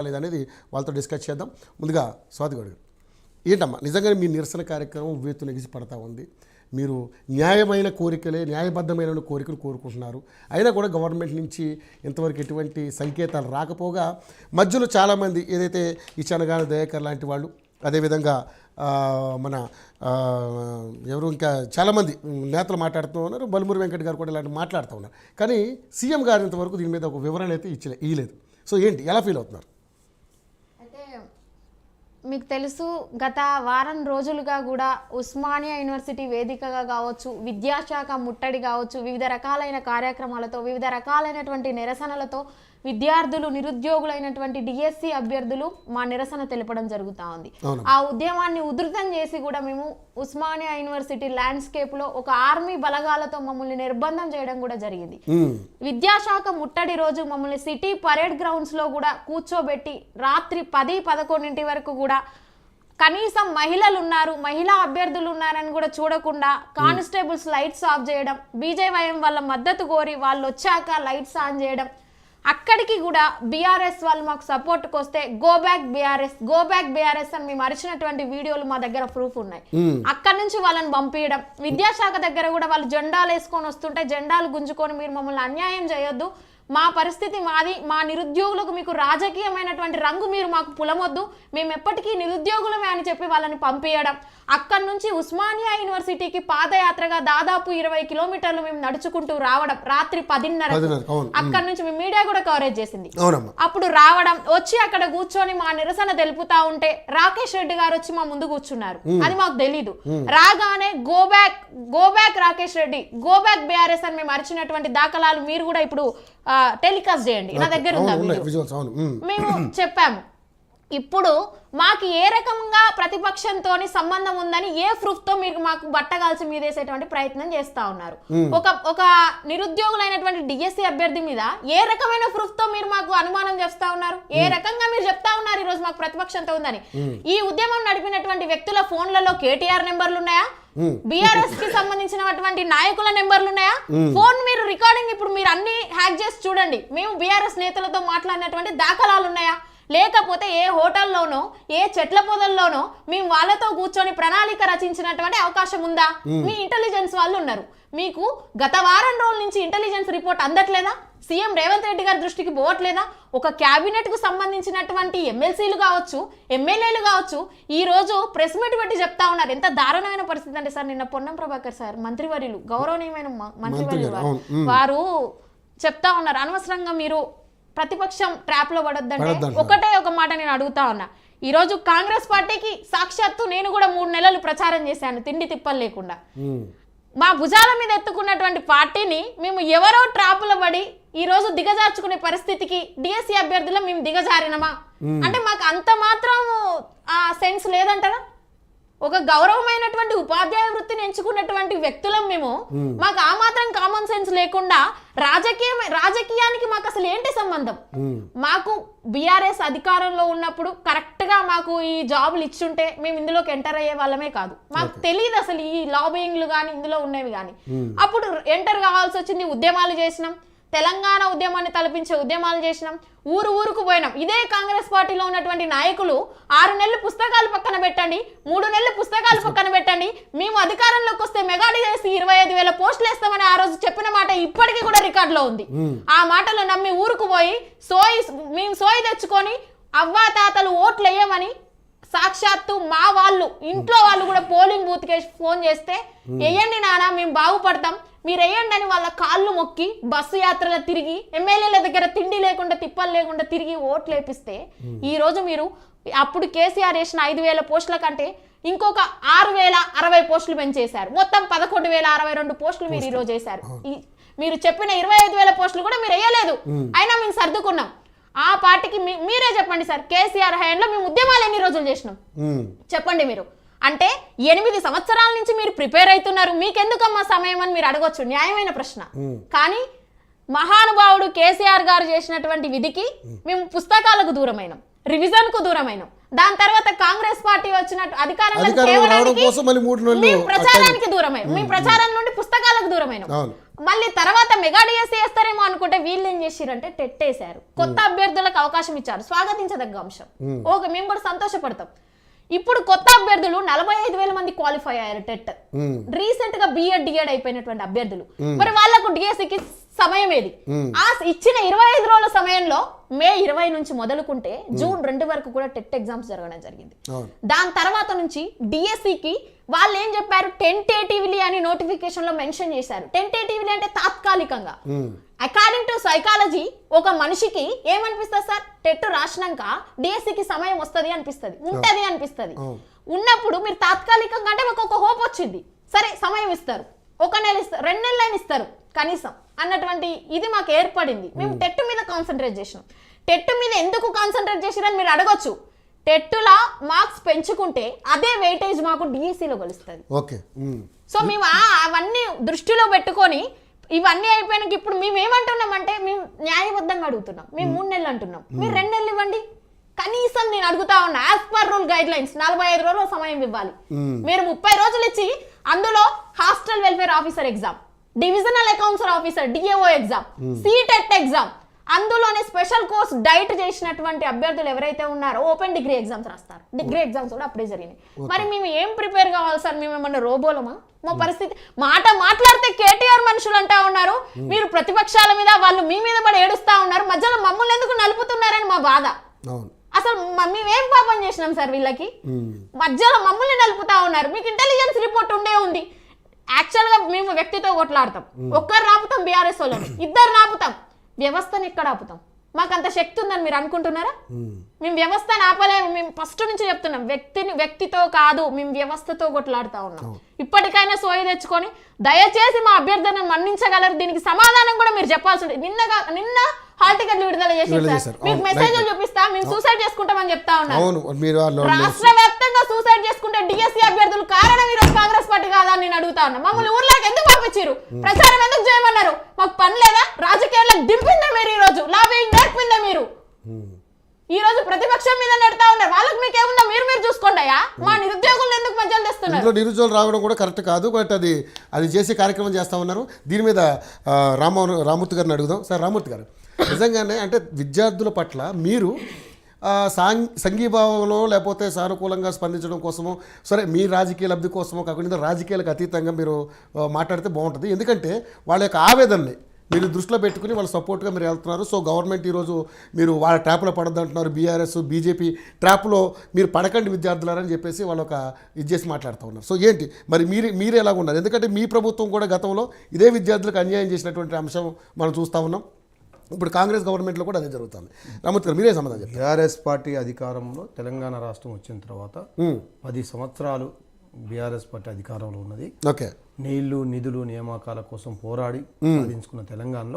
లేదనేది వాళ్ళతో డిస్కస్ చేద్దాం. ముందుగా స్వాతి గారు, ఏంటమ్మా నిజంగానే మీ నిరసన కార్యక్రమం వేతులు ఎగిసి పడతా ఉంది. మీరు న్యాయమైన కోరికలే, న్యాయబద్ధమైన కోరికలు కోరుకుంటున్నారు. అయినా కూడా గవర్నమెంట్ నుంచి ఇంతవరకు ఎటువంటి సంకేతాలు రాకపోగా మధ్యలో చాలామంది ఏదైతే ఈ చనగాన దయాకర్ లాంటి వాళ్ళు, అదేవిధంగా మన ఎవరు ఇంకా చాలామంది నేతలు మాట్లాడుతూ ఉన్నారు. బలుమూరి వెంకట్ గారు కూడా ఇలాంటి మాట్లాడుతూ ఉన్నారు. కానీ సీఎం గారు ఇంతవరకు దీని మీద ఒక వివరణ అయితే ఇవ్వలేదు. సో ఏంటి, ఎలా ఫీల్ అవుతున్నారు? మీకు తెలుసు, గత వారం రోజులుగా కూడా ఉస్మానియా యూనివర్సిటీ వేదికగా కావచ్చు, విద్యాశాఖ ముట్టడి కావచ్చు, వివిధ రకాలైన కార్యక్రమాలతో, వివిధ రకాలైనటువంటి నిరసనలతో విద్యార్థులు, నిరుద్యోగులైనటువంటి డిఎస్సి అభ్యర్థులు మా నిరసన తెలపడం జరుగుతూ ఉంది. ఆ ఉద్యమాన్ని ఉధృతం చేసి కూడా మేము ఉస్మానియా యూనివర్సిటీ ల్యాండ్స్కేప్లో ఒక ఆర్మీ బలగాలతో మమ్మల్ని నిర్బంధం చేయడం కూడా జరిగింది. విద్యాశాఖ ముట్టడి రోజు మమ్మల్ని సిటీ పరేడ్ గ్రౌండ్స్లో కూడా కూర్చోబెట్టి రాత్రి 10-11 వరకు కూడా కనీసం మహిళలు ఉన్నారు, మహిళా అభ్యర్థులు ఉన్నారని కూడా చూడకుండా కానిస్టేబుల్స్ లైట్స్ ఆఫ్ చేయడం, బీజేవైఎం వాళ్ళ మద్దతు కోరి వాళ్ళు వచ్చాక లైట్స్ ఆన్ చేయడం, అక్కడికి కూడా బీఆర్ఎస్ వాళ్ళు మాకు సపోర్ట్కి వస్తే గో బ్యాక్ బీఆర్ఎస్ అని మేము అరిచినటువంటి వీడియోలు మా దగ్గర ప్రూఫ్ ఉన్నాయి. అక్కడి నుంచి వాళ్ళని పంపించడం, విద్యాశాఖ దగ్గర కూడా వాళ్ళు జెండాలు వేసుకొని వస్తుంటే జెండాలు గుంజుకొని మీరు మమ్మల్ని అన్యాయం చేయొద్దు, మా పరిస్థితి మాది, మా నిరుద్యోగులకు మీకు రాజకీయమైనటువంటి రంగు మీరు మాకు పులమొద్దు, మేము ఎప్పటికీ నిరుద్యోగులమే అని చెప్పి వాళ్ళని పంపించడం. అక్కడి నుంచి ఉస్మానియా యూనివర్సిటీకి పాదయాత్రగా దాదాపు 20 కిలోమీటర్లు మేము నడుచుకుంటూ రావడం, రాత్రి 10:30 అక్కడి నుంచి మేము మీడియా కూడా కవరేజ్ చేసింది. అప్పుడు రావడం, వచ్చి అక్కడ కూర్చొని మా నిరసన తెలుపుతా ఉంటే రాకేష్ రెడ్డి గారు వచ్చి మా ముందు కూర్చున్నారు. అది మాకు తెలీదు. రాగానే go back Rakesh Reddy, go back BRS అని మేము అరిచినటువంటి దాఖలాలు మీరు కూడా ఇప్పుడు టెలికాస్ట్ చేయండి, నా దగ్గర ఉందా? మేము చెప్పాము. ఇప్పుడు మాకు ఏ రకంగా ప్రతిపక్షంతో సంబంధం ఉందని ఏ ప్రూఫ్ తో మీరు మాకు బట్టగాల్చి మీదేసేటువంటి ప్రయత్నం చేస్తా ఉన్నారు. ఒక నిరుద్యోగులైనటువంటి డిఎస్సి అభ్యర్థి మీద ఏ రకమైన ప్రూఫ్ తో మీరు మాకు అనుమానం చేస్తా ఉన్నారు? ఏ రకంగా మీరు చెప్తా ఉన్నారు ఈ రోజు మాకు ప్రతిపక్షంతో ఉందని? ఈ ఉద్యమం నడిపినటువంటి వ్యక్తుల ఫోన్లలో కేటీఆర్ నెంబర్లు ఉన్నాయా? బీఆర్ఎస్ కి సంబంధించినటువంటి నాయకుల నెంబర్లు ఉన్నాయా? ఫోన్ మీరు రికార్డింగ్ ఇప్పుడు మీరు అన్ని హ్యాక్ చేసి చూడండి. మేము బీఆర్ఎస్ నేతలతో మాట్లాడినటువంటి దాఖలాలు ఉన్నాయా? లేకపోతే ఏ హోటల్లోనో, ఏ చెట్ల పొదల్లోనో మేము వాళ్ళతో కూర్చొని ప్రణాళిక రచించినటువంటి అవకాశం ఉందా? మీ ఇంటెలిజెన్స్ వాళ్ళు ఉన్నారు. మీకు గత వారం రోజుల నుంచి ఇంటెలిజెన్స్ రిపోర్ట్ అందట్లేదా? సీఎం రేవంత్ రెడ్డి గారి దృష్టికి పోవట్లేదా? ఒక క్యాబినెట్ కు సంబంధించినటువంటి ఎమ్మెల్సీలు కావచ్చు, ఎమ్మెల్యేలు కావచ్చు, ఈ రోజు ప్రెస్ మీట్ పెట్టి చెప్తా ఉన్నారు. ఎంత దారుణమైన పరిస్థితి అంటే సార్, నిన్న పొన్నం ప్రభాకర్ సార్ మంత్రివర్యులు, గౌరవనీయమైన మంత్రివర్యులు వారు చెప్తా ఉన్నారు, అనవసరంగా మీరు ప్రతిపక్షం ట్రాప్ లో పడొద్దంటే ఒకటే ఒక మాట నేను అడుగుతా ఉన్నా. ఈ రోజు కాంగ్రెస్ పార్టీకి సాక్షాత్తు నేను కూడా 3 నెలలు ప్రచారం చేశాను తిండి తిప్పలు లేకుండా. మా భుజాల మీద ఎత్తుకున్నటువంటి పార్టీని మేము ఎవరో ట్రాపులో పడి ఈ రోజు దిగజార్చుకునే పరిస్థితికి డిఎస్సి అభ్యర్థులు మేము దిగజారినమా అంటే మాకు అంత మాత్రం ఆ సెన్స్ లేదంటారా? ఒక గౌరవమైనటువంటి ఉపాధ్యాయ వృత్తిని ఎంచుకున్నటువంటి వ్యక్తులం మేము, మాకు ఆ మాత్రం కామన్ సెన్స్ లేకుండా రాజకీయానికి మాకు అసలు ఏంటి సంబంధం? మాకు బీఆర్ఎస్ అధికారంలో ఉన్నప్పుడు కరెక్ట్ గా మాకు ఈ జాబులు ఇచ్చుంటే మేము ఇందులోకి ఎంటర్ అయ్యే వాళ్ళమే కాదు. మాకు తెలియదు అసలు ఈ లాబింగ్లు కానీ ఇందులో ఉన్నవి కానీ. అప్పుడు ఎంటర్ కావాల్సి వచ్చింది, ఉద్యమాలు చేసినాం, తెలంగాణ ఉద్యమాన్ని తలపించే ఉద్యమాలు చేసినాం, ఊరుకు పోయినాం. ఇదే కాంగ్రెస్ పార్టీలో ఉన్నటువంటి నాయకులు 6 నెలలు పుస్తకాలు పక్కన పెట్టండి, 3 నెలలు పుస్తకాలు పక్కన పెట్టండి, మేము అధికారంలోకి వస్తే మెగాడి చేసి 25,000 పోస్టులు వేస్తామని ఆ రోజు చెప్పిన మాట ఇప్పటికీ కూడా రికార్డులో ఉంది. ఆ మాటలు నమ్మి ఊరుకు పోయి మేము సోయి తెచ్చుకొని అవ్వా తాతలు ఓట్లు వేయమని సాక్షాత్తు మా వాళ్ళు ఇంట్లో వాళ్ళు కూడా పోలింగ్ బూత్ కి ఫోన్ చేస్తే వేయండి నాన్న మేము బాగుపడతాం, మీరు వేయండి అని వాళ్ళ కాళ్ళు మొక్కి బస్సు యాత్రలు తిరిగి ఎమ్మెల్యేల దగ్గర తిండి లేకుండా తిప్పలు లేకుండా తిరిగి ఓట్లు వేపిస్తే ఈ రోజు మీరు అప్పుడు కేసీఆర్ వేసిన 5,000 పోస్టుల కంటే ఇంకొక 6,060 పోస్టులు పెంచేశారు. మొత్తం 11,062 పోస్టులు మీరు ఈ రోజు వేశారు. మీరు చెప్పిన 25,000 పోస్టులు కూడా మీరు వేయలేదు, అయినా మేము సర్దుకున్నాం. ఆ పార్టీకి మీరే చెప్పండి సార్, కేసీఆర్ హయాంలో మేము ఉద్యమాలు ఎన్ని రోజులు చేసినాం చెప్పండి మీరు. అంటే 8 సంవత్సరాల నుంచి మీరు ప్రిపేర్ అవుతున్నారు, మీకెందుకమ్మా సమయం అని మీరు అడగొచ్చు, న్యాయమైన ప్రశ్న. కానీ మహానుభావుడు కేసీఆర్ గారు చేసినటువంటి విధికి మేము పుస్తకాలకు దూరమైనాం, రివిజన్ కు దూరమైనాం. దాని తర్వాత కాంగ్రెస్ పార్టీ వచ్చినట్టు అధికారానికి ప్రచారానికి దూరమైనాం, మేము ప్రచారం నుండి పుస్తకాలకు దూరమైనాం. మళ్ళీ తర్వాత మెగా డిఎస్సీ వేస్తారేమో అనుకుంటే వీళ్ళు ఏం చేసిరంటే టెట్ వేశారు, కొత్త అభ్యర్థులకు అవకాశం ఇచ్చారు, స్వాగతించదగ్గ అంశం. ఓకే, మేము కూడా సంతోషపడతాం. ఇప్పుడు కొత్త అభ్యర్థులు 45,000 మంది క్వాలిఫై అయ్యారు టెట్. రీసెంట్ గా బిఎడ్ డిఎడ్ అయిపోయినటువంటి అభ్యర్థులు, మరి వాళ్ళకు డిఎస్సికి సమయం ఏది? ఆ ఇచ్చిన 25 రోజుల సమయంలో మే 20 నుంచి మొదలుకుంటే జూన్ 2 వరకు కూడా టెట్ ఎగ్జామ్స్ జరగడం జరిగింది. దాని తర్వాత నుంచి డిఎస్సికి వాళ్ళు ఏం చెప్పారు, టెంటేటివ్లీ అని నోటిఫికేషన్ లో మెన్షన్ చేశారు. టెంటేటివ్లీ అంటే తాత్కాలికంగా. అకార్డింగ్ టు సైకాలజీ ఒక మనిషికి ఏమనిపిస్తుంది సార్, టెట్ రాసినాక డిఎస్సికి సమయం వస్తుంది అనిపిస్తుంది, ఉంటది అనిపిస్తుంది. ఉన్నప్పుడు మీరు తాత్కాలికంగా అంటే ఒక హోప్ వచ్చింది, సరే సమయం ఇస్తారు, 1 నెల ఇస్తారు, 2 నెలలైనా ఇస్తారు కనీసం అన్నటువంటి ఇది మాకు ఏర్పడింది. మేము టెట్ మీద కాన్సన్ట్రేట్ చేసినాం. టెట్ మీద ఎందుకు కాన్సన్ట్రేట్ చేసిరని మీరు అడగొచ్చు. టెట్టులా మార్క్స్ పెంచుకుంటే అదే వెయిటేజ్ మాకు డిఎస్సిలో కలుస్తుంది. ఓకే, సో మేము అవన్నీ దృష్టిలో పెట్టుకొని ఇవన్నీ అయిపోయినాక ఇప్పుడు మేము ఏమంటున్నామంటే మేము న్యాయబద్ధంగా అడుగుతున్నాం. మేము 3 నెలలు అంటున్నాం, మీరు 2 నెలలు ఇవ్వండి కనీసం. నేను అడుగుతా ఉన్నా, as per rule guide lines 45 రోజుల సమయం ఇవ్వాలి. మీరు 30 రోజులు ఇచ్చి అందులో hostel welfare officer exam, divisional accounts officer DAO exam, CTET exam, అందులోనే స్పెషల్ కోర్స్ డైట్ చేసినటువంటి అభ్యర్థులు ఎవరైతే ఉన్నారో ఓపెన్ డిగ్రీ ఎగ్జామ్స్ రాస్తారు. డిగ్రీ ఎగ్జామ్స్ కూడా అప్పుడే జరిగినాయి. మరి మేము ఏం ప్రిపేర్ కావాలి సార్? మేము ఏమన్నా రోబోలమా? మా పరిస్థితి మాట్లాడితే కేటీఆర్ మనుషులు అంటా ఉన్నారు, మీరు ప్రతిపక్షాల మీద వాళ్ళు మీ మీద పడి ఏడుస్తా ఉన్నారు, మధ్యలో మమ్మల్ని ఎందుకు నలుపుతున్నారని మా బాధ. అసలు మేమేం పాపం చేసినాం సార్ వీళ్ళకి? మధ్యలో మమ్మల్ని నలుపుతా ఉన్నారు. మీకు ఇంటెలిజెన్స్ రిపోర్ట్ ఉండే. యాక్చువల్ గా మేము వ్యక్తితో కొట్లాడతాం, ఒక్కరు రాపుతాం బీఆర్ఎస్ వాళ్ళని, 2 రాపుతాం, వ్యవస్థను ఎక్కడ ఆపుతాం? మాకు అంత శక్తి ఉందని మీరు అనుకుంటున్నారా? మేము వ్యవస్థను ఆపలేము. మేము ఫస్ట్ నుంచి చెప్తున్నాం, వ్యక్తితో కాదు, మేము వ్యవస్థతో కొట్లాడుతా ఉన్నాం. ఇప్పటికైనా సోయి తెచ్చుకొని దయచేసి మా అభ్యర్థనను మన్నించగలరు. దీనికి సమాధానం కూడా మీరు చెప్పాల్సి ఉంటుంది. నిన్న హాల్ టికెట్లు విడుదల చేసి మీకు మెసేజ్లు చూపిస్తా, మేము సూసైడ్ చేసుకుంటామని చెప్తా ఉన్నారు. రాష్ట్ర వ్యాప్తంగా సూసైడ్ చేసుకుంటే డిఎస్సీ అభ్యర్థులు కారణం ఈరోజు కాంగ్రెస్ పార్టీ కాదా అని నేను అడుగుతా ఉన్నా. మమ్మల్ని ఊర్లోకి ఎందుకు పంపించారు? ప్రచారం ఎందుకు చేయమన్నారు? మాకు పని లేదా? రాజకీయాలకు దింపిందే మీరు, ఈ రోజు లాబింగ్ నేర్పిందే మీరు. ఈ రోజు ప్రతిపక్షం మీద నెడతా ఉన్నారు. వాళ్ళకి మీకేముందో మీరు చూసుకోండియా. మా నిరుద్యోగులు ఎందుకు మధ్యలో తెస్తున్నారు? నిరుద్యోగులు రావడం కూడా కరెక్ట్ కాదు, బట్ అది చేసే కార్యక్రమం చేస్తా ఉన్నారు. దీని మీద రామూర్తి గారిని అడుగుదాం. సార్ రామూర్తి గారు, నిజంగానే అంటే విద్యార్థుల పట్ల మీరు సంఘీభావంలో లేకపోతే సానుకూలంగా స్పందించడం కోసమో, సరే మీ రాజకీయ లబ్ధి కోసమో కాకుండా రాజకీయాలకు అతీతంగా మీరు మాట్లాడితే బాగుంటుంది. ఎందుకంటే వాళ్ళ యొక్క ఆవేదనని మీరు దృష్టిలో పెట్టుకుని వాళ్ళ సపోర్ట్గా మీరు వెళ్తున్నారు. సో గవర్నమెంట్ ఈరోజు మీరు వాళ్ళ ట్రాప్లో పడద్దు అంటున్నారు. బీఆర్ఎస్ బీజేపీ ట్రాప్లో మీరు పడకండి విద్యార్థులారని చెప్పేసి వాళ్ళు ఒక ఇది చేసి మాట్లాడుతూ ఉన్నారు. సో ఏంటి మరి మీరు ఎలాగ ఉన్నారు? ఎందుకంటే మీ ప్రభుత్వం కూడా గతంలో ఇదే విద్యార్థులకు అన్యాయం చేసినటువంటి అంశం మనం చూస్తూ ఉన్నాం. ఇప్పుడు కాంగ్రెస్ గవర్నమెంట్లో కూడా అదే జరుగుతుంది. రామూర్తి గారు మీరే సమాధానం చెప్పారు. బీఆర్ఎస్ పార్టీ అధికారంలో తెలంగాణ రాష్ట్రం వచ్చిన తర్వాత 10 సంవత్సరాలు బీఆర్ఎస్ పార్టీ అధికారంలో ఉన్నది. ఓకే, నీళ్లు నిధులు నియామకాల కోసం పోరాడి సాధించుకున్న తెలంగాణలో